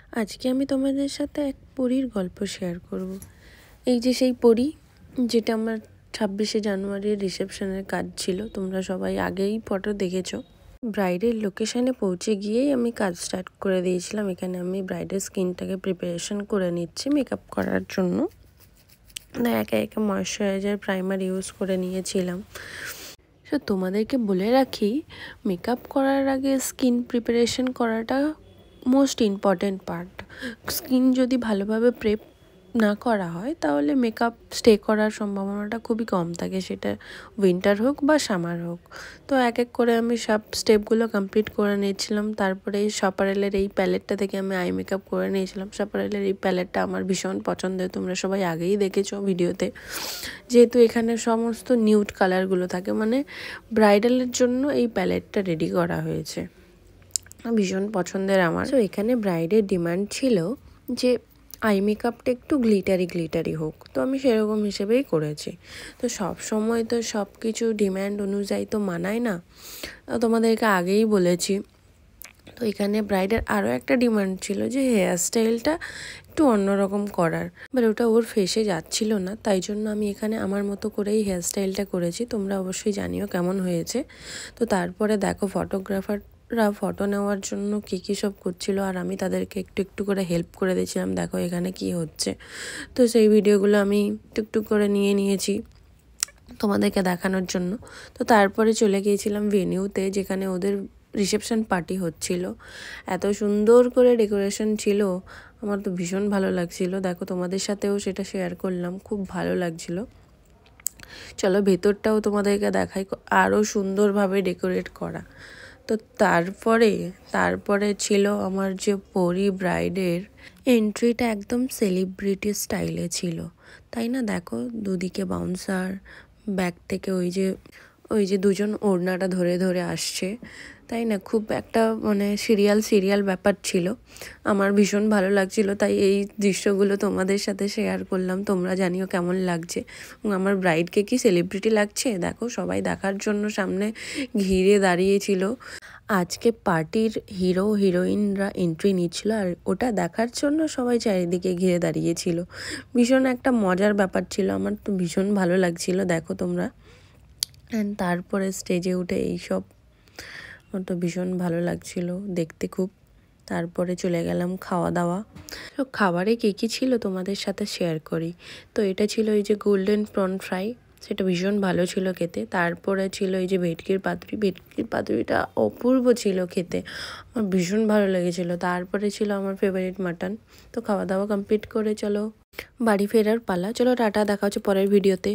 আজকে আমি তোমাদের সাথে এক পরীর গল্প শেয়ার করব। এই যে সেই পরী যেটা আমার 26শে জানুয়ারির রিসেপশনের কাজ ছিল, তোমরা সবাই আগেই ফটো দেখেছো। ব্রাইডের লোকেশনে পৌঁছে গিয়েই আমি কাজ স্টার্ট করে দিয়েছিলাম। এখানে আমি ব্রাইডের স্কিনটাকে প্রিপারেশন করে নিচ্ছি মেকআপ করার জন্য। একে একে ময়শ্চারাইজার প্রাইমার ইউজ করে নিয়েছিলাম। তো তোমাদেরকে বলে রাখি, মেকআপ করার আগে স্কিন প্রিপারেশন করাটা মোস্ট ইম্পর্ট্যান্ট পার্ট। স্কিন যদি ভালোভাবে প্রেপ না করা হয় তাহলে মেকআপ স্টে করার সম্ভাবনাটা খুবই কম থাকে, সেটা উইন্টার হোক বা সামার হোক। তো এক এক করে আমি সব স্টেপগুলো কমপ্লিট করে নিয়েছিলাম। তারপরে সাপারেলের এই প্যালেটটা থেকে আমি আই মেকআপ করে নিয়েছিলাম। সাপারেলের এই প্যালেটটা আমার ভীষণ পছন্দের, তোমরা সবাই আগেই দেখেছো ভিডিওতে। যেহেতু এখানে সমস্ত নিউড কালারগুলো থাকে, মানে ব্রাইডালের জন্য এই প্যালেটটা রেডি করা হয়েছে, ভীষণ পছন্দের আমার। তো এখানে ব্রাইডের ডিমান্ড ছিল যে আই মেকআপটা একটু গ্লিটারি হোক, তো আমি সেরকম হিসেবেই করেছি। তো সব সময় তো সব কিছু ডিম্যান্ড অনুযায়ী তো মানায় না, তোমাদেরকে আগেই বলেছি। তো এখানে ব্রাইডের আরও একটা ডিমান্ড ছিল যে হেয়ার স্টাইলটা একটু অন্যরকম করার, বাট ওটা ওর ফেসে যাচ্ছিল না, তাই জন্য আমি এখানে আমার মতো করেই হেয়ার স্টাইলটা করেছি। তোমরা অবশ্যই জানিও কেমন হয়েছে। তো তারপরে দেখো ফটোগ্রাফাররা ফটো নেওয়ার জন্য কী সব করছিল, আর আমি তাদেরকে একটু একটু করে হেল্প করে দিয়েছিলাম, দেখো এখানে কি হচ্ছে। তো সেই ভিডিওগুলো আমি টুকটুক করে নিয়েছি তোমাদেরকে দেখানোর জন্য। তো তারপরে চলে গিয়েছিলাম ভেনিউতে, যেখানে ওদের রিসেপশন পার্টি হচ্ছিল। এত সুন্দর করে ডেকোরেশন ছিল, আমার তো ভীষণ ভালো লাগছিল। দেখো তোমাদের সাথেও সেটা শেয়ার করলাম, খুব ভালো লাগছিল। চলো ভেতরটাও তোমাদেরকে দেখাই, আরও সুন্দরভাবে ডেকোরেট করা। তো তারপরে ছিল আমার যে পরী ব্রাইডের এন্ট্রিটা একদম সেলিব্রিটি স্টাইলে ছিল, তাই না? দেখো দুদিকে বাউন্সার, ব্যাক থেকে ওই যে দুজন ওড়নাটা ধরে ধরে আসছে, তাই না? খুব একটা মানে সিরিয়াল ব্যাপার ছিল, আমার ভীষণ ভালো লাগছিল। তাই এই দৃশ্যগুলো তোমাদের সাথে শেয়ার করলাম, তোমরা জানিও কেমন লাগছে এবং আমার ব্রাইডকে কি সেলিব্রিটি লাগছে। দেখো সবাই দেখার জন্য সামনে ঘিরে দাঁড়িয়েছিল। আজকে পার্টির হিরো হিরোইনরা এন্ট্রি নিচ্ছিল, আর ওটা দেখার জন্য সবাই চারিদিকে ঘিরে দাঁড়িয়েছিল। ভীষণ একটা মজার ব্যাপার ছিল, আমার তো ভীষণ ভালো লাগছিল। দেখো তোমরা। অ্যান্ড তারপরে স্টেজে উঠে এইসব আমার তো ভীষণ ভালো লাগছিল দেখতে খুব। তারপরে চলে গেলাম খাওয়া দাওয়া। তো খাবারে কী ছিল তোমাদের সাথে শেয়ার করি। তো এটা ছিল এই যে গোল্ডেন প্রন ফ্রাই, সেটা ভীষণ ভালো ছিল খেতে। তারপরে ছিল এই যে ভেটকির পাতুরিটা অপূর্ব ছিল খেতে, আমার ভীষণ ভালো লেগেছিলো। তারপরে ছিল আমার ফেভারিট মাটন। তো খাওয়া দাওয়া কমপ্লিট করে চলো বাড়ি ফেরার পালা। চলো টাটা, দেখা হচ্ছে পরের ভিডিওতে।